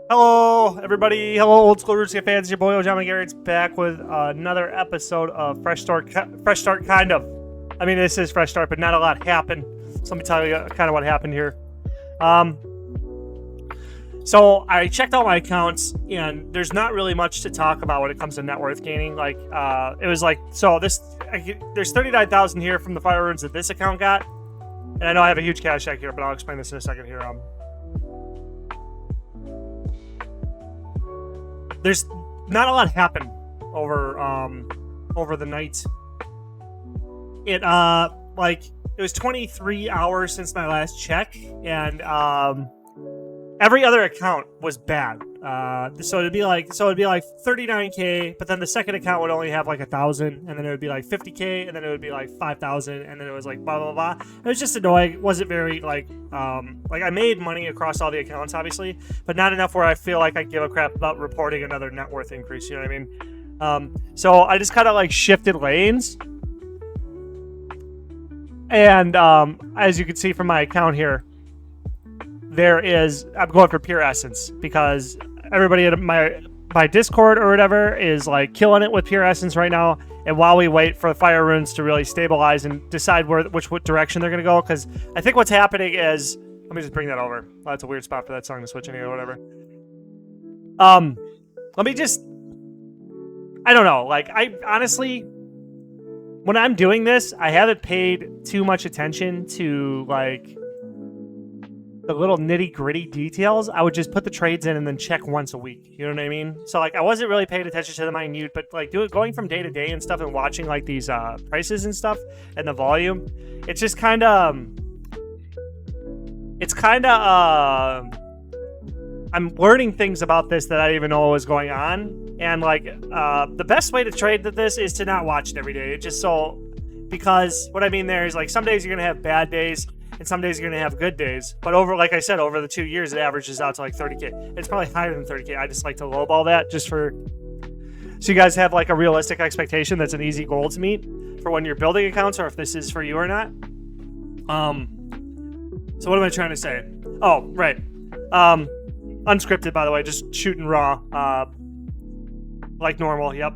Hello, everybody. Hello, Old School Roots fans. It's your boy, John McGarrett's back with another episode of Fresh Start, kind of. I mean, this is Fresh Start, but not a lot happened. So let me tell you kind of what happened here. So I checked out my accounts, and there's not really much to talk about when it comes to net worth gaining. Like, it was like, so there's 39,000 here from the fire runes that this account got. And I know I have a huge cash check here, but I'll explain this in a second here. There's not a lot happened over the night. It was 23 hours since my last check, and every other account was bad. So it'd be like 39K, but then the second account would only have like 1,000, and then it would be like 50K, and then it would be like 5,000, and then it was like blah blah blah. It was just annoying. It wasn't very like I made money across all the accounts, obviously, but not enough where I feel like I give a crap about reporting another net worth increase. You know what I mean? So I just kind of like shifted lanes, and as you can see from my account here, I'm going for pure essence because everybody in my Discord or whatever is like killing it with pure essence right now. And while we wait for the fire runes to really stabilize and decide which direction they're going to go, because I think what's happening is, let me just bring that over. Oh, that's a weird spot for that song to switch anyway or whatever. Let me just, I don't know. Like, I honestly, when I'm doing this, I haven't paid too much attention to like the little nitty gritty details. I would just put the trades in and then check once a week. You know what I mean? So like I wasn't really paying attention to the minute, but like going from day to day and stuff and watching like these prices and stuff and the volume, it's just kind of I'm learning things about this that I didn't even know was going on. And like the best way to trade this is to not watch it every day. It's just because what I mean there is like some days you're gonna have bad days, and some days you're going to have good days. But like I said, over the 2 years, it averages out to like 30K. It's probably higher than 30K. I just like to lowball that so you guys have like a realistic expectation that's an easy goal to meet for when you're building accounts or if this is for you or not. So what am I trying to say? Oh, right. Unscripted, by the way, just shooting raw. Like normal. Yep.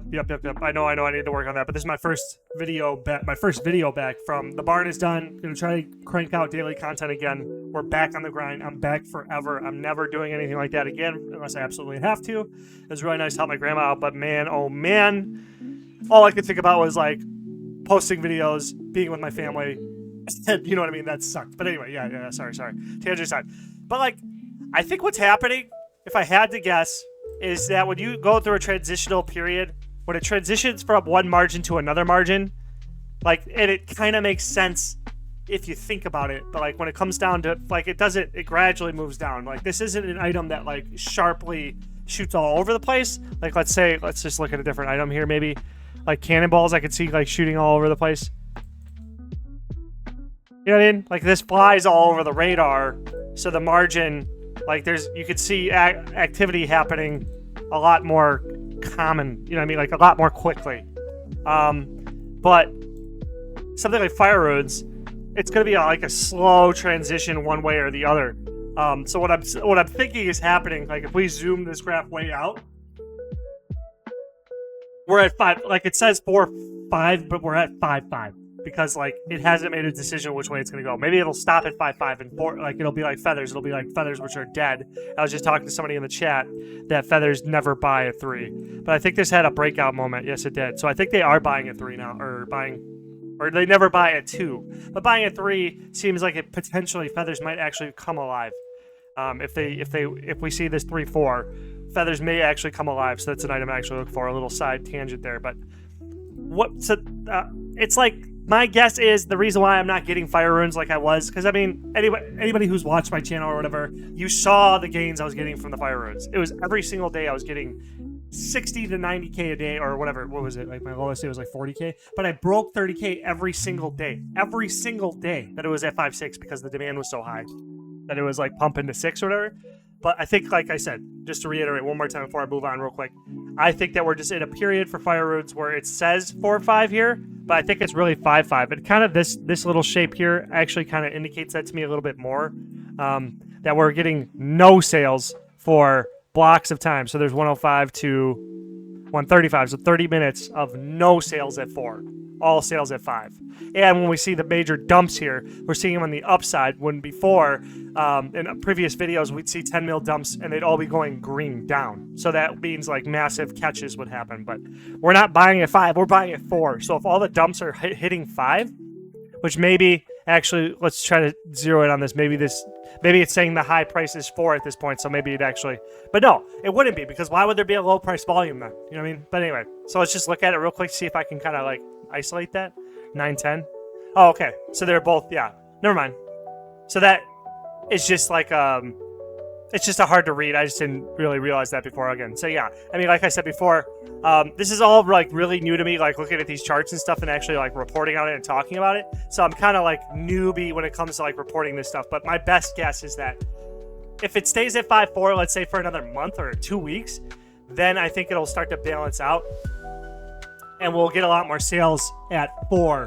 I know. I need to work on that. But this is my first video back from the barn is done. Gonna try to crank out daily content again. We're back on the grind. I'm back forever. I'm never doing anything like that again unless I absolutely have to. It was really nice to help my grandma out, but man, oh man, all I could think about was like posting videos, being with my family. You know what I mean? That sucked. But anyway, yeah. Sorry. Tangent aside. But like, I think what's happening, if I had to guess, is that when you go through a transitional period, when it transitions from one margin to another margin, like, and it kind of makes sense if you think about it, but like when it comes down to, like, it gradually moves down. Like, this isn't an item that like sharply shoots all over the place. Like, let's just look at a different item here, maybe like cannonballs. I could see like shooting all over the place. You know what I mean? Like, this flies all over the radar, so the margin, like you could see activity happening a lot more common, you know what I mean? Like a lot more quickly. But something like fire roads, it's going to be like a slow transition one way or the other. So what I'm thinking is happening, like if we zoom this graph way out, we're at 5, like it says 4.5, but we're at 5.5. Because like it hasn't made a decision which way it's gonna go. Maybe it'll stop at 5.5 and 4. Like it'll be like feathers. It'll be like feathers which are dead. I was just talking to somebody in the chat that feathers never buy at 3, but I think this had a breakout moment. Yes, it did. So I think they are buying at 3 now, or they never buy at 2. But buying at 3 seems like it potentially feathers might actually come alive. If we see this 3-4, feathers may actually come alive. So that's an item I actually look for. A little side tangent there, but it's like. My guess is the reason why I'm not getting fire runes like I was, because I mean, anybody who's watched my channel or whatever, you saw the gains I was getting from the fire runes. It was every single day I was getting 60 to 90K a day or whatever. What was it? Like my lowest day was like 40K, but I broke 30K every single day that it was at 5.6 because the demand was so high that it was like pumping to 6 or whatever. But I think, like I said, just to reiterate one more time before I move on real quick, I think that we're just in a period for fire roads where it says 4.5 here, but I think it's really 5.5. And kind of this little shape here actually kind of indicates that to me a little bit more, that we're getting no sales for blocks of time. So there's 105 to 135. So 30 minutes of no sales at 4. All sales at 5. And when we see the major dumps here, we're seeing them on the upside, when before, in previous videos, we'd see 10 mil dumps and they'd all be going green down. So that means like massive catches would happen. But we're not buying at 5, we're buying at 4. So if all the dumps are hitting 5, which maybe, actually, let's try to zero in on this. Maybe it's saying the high price is 4 at this point, so maybe it actually, but no, it wouldn't be, because why would there be a low price volume then? You know what I mean? But anyway, so let's just look at it real quick, see if I can kind of like isolate that. 910. Oh, okay. So they're both, yeah. Never mind. So that is just like it's just a hard to read. I just didn't really realize that before again. So yeah, I mean, like I said before, this is all like really new to me, like looking at these charts and stuff and actually like reporting on it and talking about it. So I'm kind of like newbie when it comes to like reporting this stuff. But my best guess is that if it stays at 5.4, let's say for another month or 2 weeks, then I think it'll start to balance out. And we'll get a lot more sales at 4,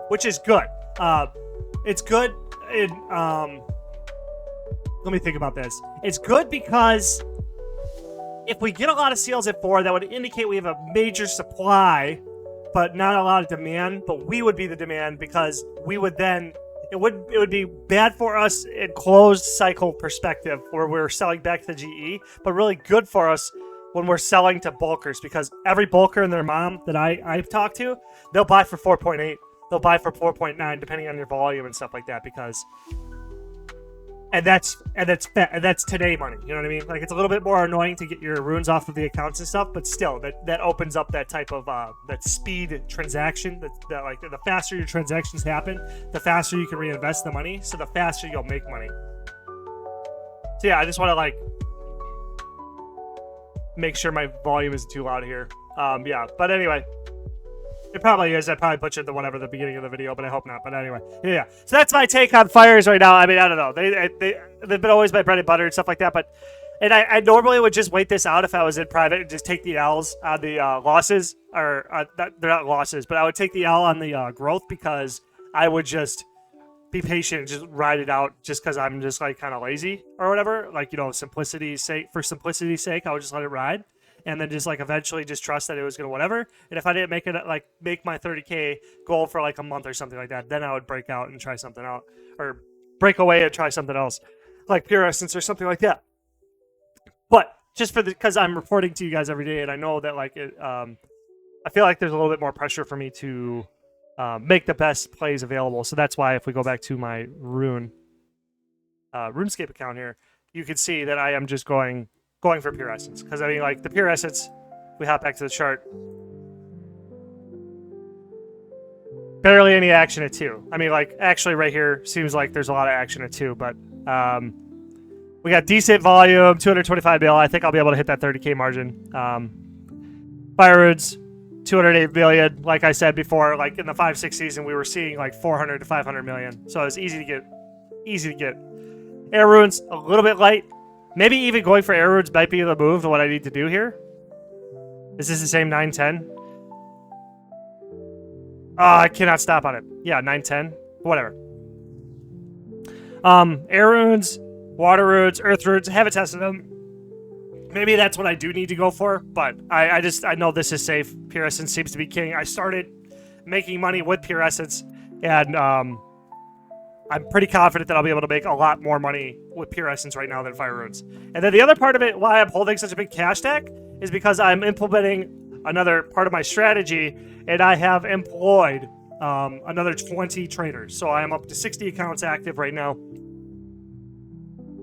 which is good. It's good. Let me think about this. It's good because if we get a lot of sales at 4, that would indicate we have a major supply, but not a lot of demand. But we would be the demand, because we would then, it would be bad for us in closed cycle perspective, where we're selling back to the GE, but really good for us when we're selling to bulkers, because every bulker and their mom that I've talked to, they'll buy for 4.8, they'll buy for 4.9, depending on your volume and stuff like that, because. And that's today money. You know what I mean? Like, it's a little bit more annoying to get your runes off of the accounts and stuff, but still, that opens up that type of that speed transaction. That like the faster your transactions happen, the faster you can reinvest the money. So the faster you'll make money. So yeah, I just want to like make sure my volume isn't too loud here. Yeah, but anyway. It probably is. I probably butchered the whatever the beginning of the video, but I hope not. But anyway, yeah. So that's my take on fires right now. I mean, I don't know. They've been always my bread and butter and stuff like that. But I normally would just wait this out if I was in private and just take the L's on the losses, or they're not losses, but I would take the L on the growth, because I would just be patient and just ride it out, just because I'm just like kind of lazy or whatever. Like, you know, simplicity's sake, I would just let it ride. And then just like eventually just trust that it was gonna whatever. And if I didn't make it like make my 30K goal for like a month or something like that, then I would break out and try something out, or break away and try something else, like Pure Essence or something like that. But just because I'm reporting to you guys every day, and I know that like it, I feel like there's a little bit more pressure for me to make the best plays available. So that's why if we go back to my RuneScape account here, you can see that I am just going for Pure Essence, because I mean, like, the Pure Essence, we hop back to the chart, barely any action at 2. I mean, like, actually right here seems like there's a lot of action at 2, but we got decent volume, 225 mil. I think I'll be able to hit that 30K margin. Fire Runes, 208 million. Like I said before, like in the 5-6 season, we were seeing like 400 to 500 million, so it's easy to get. Air Runes, a little bit light. Maybe even going for Air Runes might be the move to what I need to do here. Is this the same 910? Oh, I cannot stop on it. Yeah, 910. Whatever. Air Runes, Water Runes, Earth Runes. Haven't tested them. Maybe that's what I do need to go for, but I know this is safe. Pure Essence seems to be king. I started making money with Pure Essence, and I'm pretty confident that I'll be able to make a lot more money with Pure Essence right now than Fire Runes. And then the other part of it, why I'm holding such a big cash stack, is because I'm implementing another part of my strategy, and I have employed another 20 traders. So I am up to 60 accounts active right now.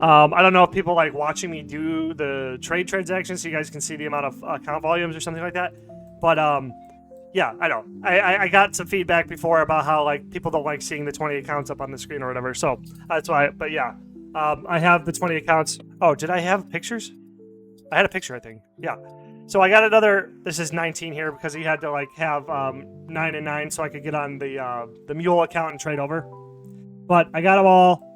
I don't know if people like watching me do the trade transactions so you guys can see the amount of account volumes or something like that. But yeah, I know. I got some feedback before about how like people don't like seeing the 20 accounts up on the screen or whatever. So that's why. But yeah, I have the 20 accounts. Oh, did I have pictures? I had a picture, I think. Yeah. So I got another. This is 19 here because he had to like have 9 and 9 so I could get on the mule account and trade over. But I got them all.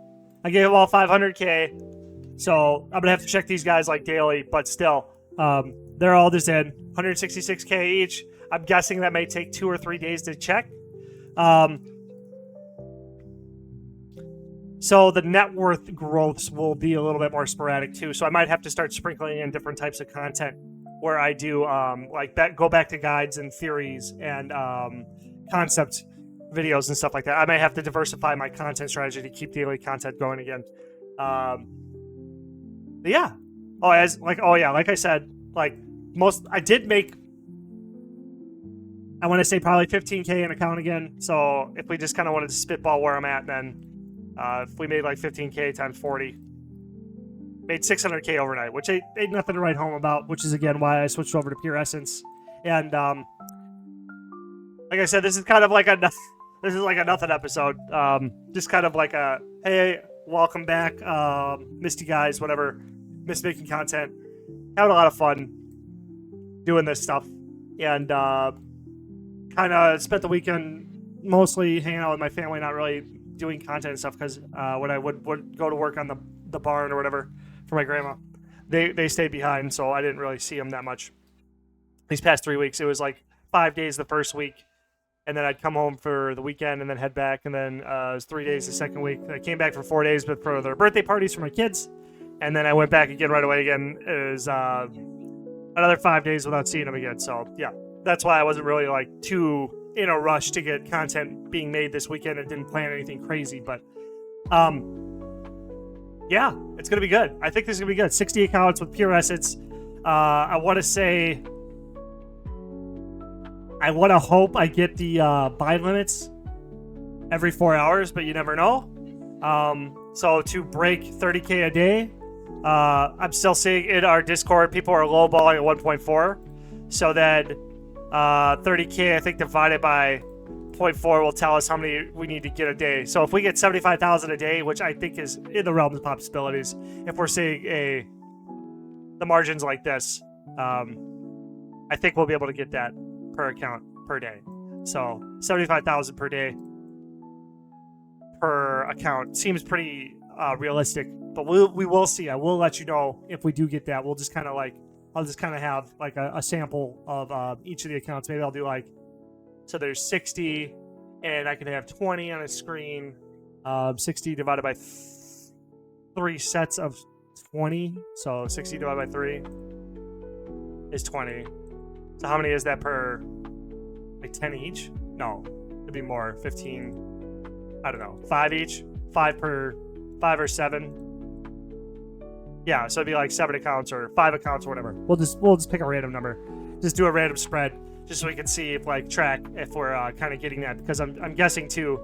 I gave them all 500K. So I'm gonna have to check these guys like daily. But still, they're all just in 166K each. I'm guessing that may take 2 or 3 days to check. So the net worth growths will be a little bit more sporadic too. So I might have to start sprinkling in different types of content where I do go back to guides and theories and concept videos and stuff like that. I might have to diversify my content strategy to keep daily content going again. But yeah. Like I said, I did make, I want to say probably 15K an account again. So if we just kind of wanted to spitball where I'm at, then if we made like 15K times 40, made 600K overnight, which ain't nothing to write home about, which is again why I switched over to Pure Essence. And like I said, this is kind of like a nothing episode. Just kind of like a, hey, welcome back, missed you guys, whatever, missed making content, having a lot of fun doing this stuff, and kind of spent the weekend mostly hanging out with my family, not really doing content and stuff, because when I would go to work on the barn or whatever for my grandma, they stayed behind, so I didn't really see them that much these past 3 weeks. It was like 5 days the first week, and then I'd come home for the weekend and then head back, and then it was 3 days the second week. I came back for 4 days, but for their birthday parties for my kids, and then I went back again right away again. It was another 5 days without seeing them again. So yeah, that's why I wasn't really like too in a rush to get content being made this weekend and didn't plan anything crazy. But yeah, it's gonna be good. I think this is gonna be good. 60 accounts with Pure Essence. I want to hope I get the buy limits every 4 hours, but you never know. So to break 30K a day, I'm still seeing in our Discord people are lowballing at 1.4. So then 30K, I think, divided by 0.4 will tell us how many we need to get a day. So if we get 75,000 a day, which I think is in the realms of possibilities, if we're seeing the margins like this, I think we'll be able to get that per account per day. So 75,000 per day per account seems pretty realistic, but we will see. I will let you know if we do get that. We'll just kind of I'll just kind of have like a sample of each of the accounts. Maybe I'll do so there's 60, and I can have 20 on a screen. 60 divided by 3 sets of 20. So 60 divided by 3 is 20. So how many is that per, 10 each? No, it'd be more, 15, I don't know, 5 each, 5 or 7. Yeah, so it'd be like 7 accounts or 5 accounts or whatever. We'll just pick a random number. Just do a random spread, just so we can see if track if we're kind of getting that, because I'm guessing too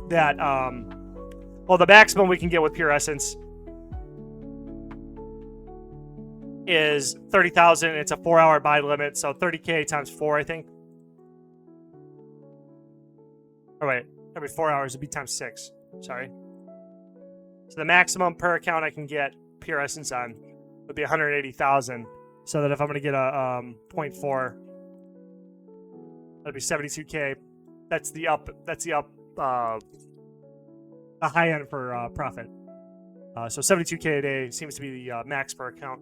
that the maximum we can get with Pure Essence is 30,000. It's a 4-hour buy limit, so 30K times 4, I think. Oh wait, every 4 hours would be times 6. Sorry. So the maximum per account I can get Pure Essence on would be 180,000. So that if I'm going to get a 0.4, that'd be 72K. That's the high end for profit. So 72K a day seems to be the max per account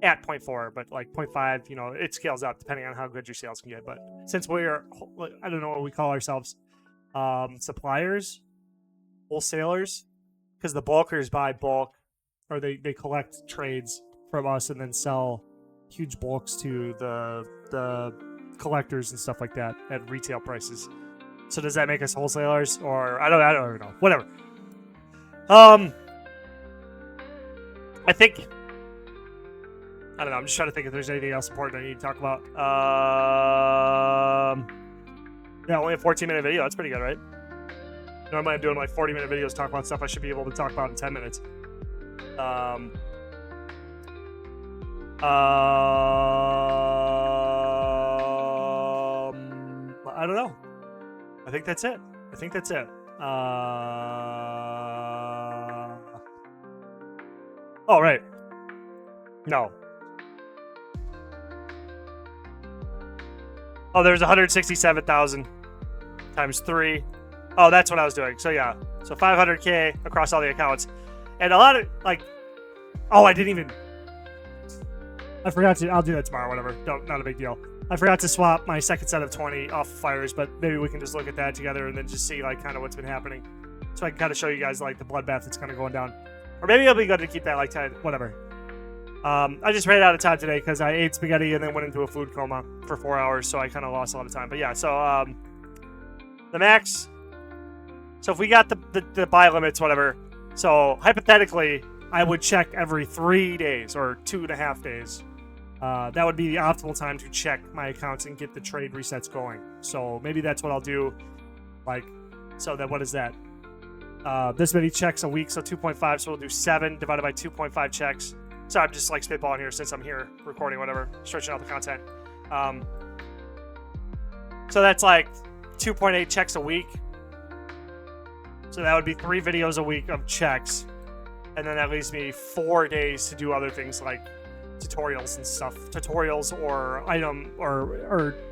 at 0.4, but like 0.5, it scales up depending on how good your sales can get. But since we're, I don't know what we call ourselves, suppliers, wholesalers, because the bulkers buy bulk, or they collect trades from us and then sell huge bulks to the collectors and stuff like that at retail prices. So does that make us wholesalers, or I don't even know. Whatever. I don't know. I'm just trying to think if there's anything else important I need to talk about. Yeah, only a 14-minute video. That's pretty good, right? Normally I'm doing like 40-minute videos talking about stuff I should be able to talk about in 10 minutes. I don't know. I think that's it. Oh, right. No. Oh, there's 167,000 times 3. Oh, that's what I was doing. So yeah. So 500K across all the accounts. And a lot of I forgot to, I'll do that tomorrow, whatever. Not a big deal. I forgot to swap my second set of 20 off fires, but maybe we can just look at that together and then just see kind of what's been happening. so I can kind of show you guys like the bloodbath that's kind of going down. Or maybe it'll be good to keep that like tight, whatever. I just ran out of time today because I ate spaghetti and then went into a food coma for 4 hours, so I kind of lost a lot of time. But yeah, so the max. So if we got the buy limits, whatever. So hypothetically, I would check every 3 days or 2.5 days. That would be the optimal time to check my accounts and get the trade resets going. So maybe that's what I'll do. Like, so that what is that? This many checks a week, so 2.5. So we'll do 7 divided by 2.5 checks. So I'm just like spitballing here since I'm here recording, whatever, stretching out the content. So that's like 2.8 checks a week. So that would be 3 videos a week of checks. And then that leaves me 4 days to do other things like tutorials and stuff. Tutorials or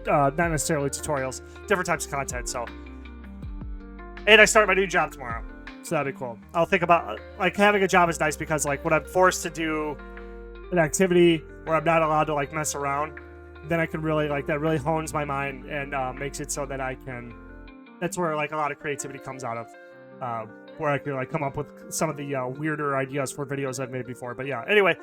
not necessarily tutorials. Different types of content, so. And I start my new job tomorrow. So that'd be cool. I'll think about, like, having a job is nice because, like, when I'm forced to do an activity where I'm not allowed to, like, mess around, then I can really, like, that really hones my mind and makes it so that I can, that's where, like, a lot of creativity comes out of. Where I can, like, come up with some of the weirder ideas for videos I've made before. But yeah, anyway,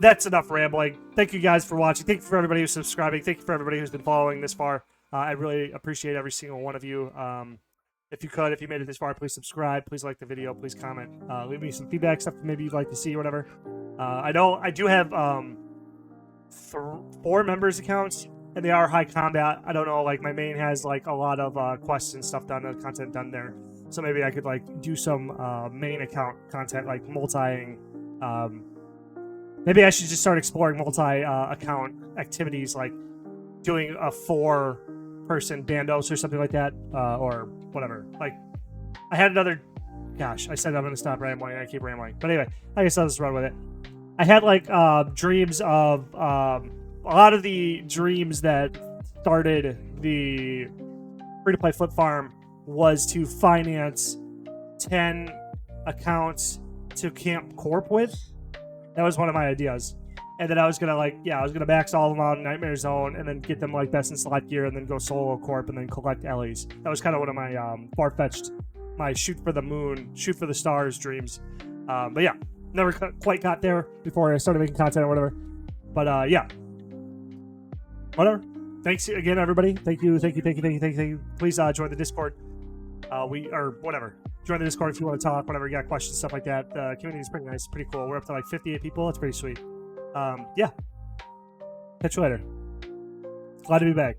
that's enough rambling. Thank you guys for watching. Thank you for everybody who's subscribing. Thank you for everybody who's been following this far. I really appreciate every single one of you. If you made it this far, please subscribe. Please like the video. Please comment. Leave me some feedback, stuff maybe you'd like to see or whatever. I know I do have 4 members accounts, and they are high combat. I don't know, like, my main has, like, a lot of quests and stuff done, content done there. So maybe I could, like, do some main account content, like multi-ing. Maybe I should just start exploring multi-account activities, like doing a 4-person bandos or something like that, or whatever. Like, I had another. Gosh, I said I'm gonna stop rambling, and I keep rambling. But anyway, I guess I'll just run with it. I had, like, dreams of a lot of the dreams that started the free-to-play Flip Farm was to finance 10 accounts to Camp Corp with. That was one of my ideas. And then I was gonna, like, I was gonna max all of them out in Nightmare Zone and then get them, like, best in select gear and then go solo Corp and then collect Ellie's. That was kind of one of my far-fetched, my shoot for the moon, shoot for the stars dreams. But yeah, never quite got there before I started making content or whatever. But yeah, whatever. Thanks again, everybody. Thank you. Please join the Discord. Whatever. Join the Discord if you want to talk, whatever, you got questions, stuff like that. The community is pretty nice, pretty cool. We're up to like 58 people. It's pretty sweet. Yeah. Catch you later. Glad to be back.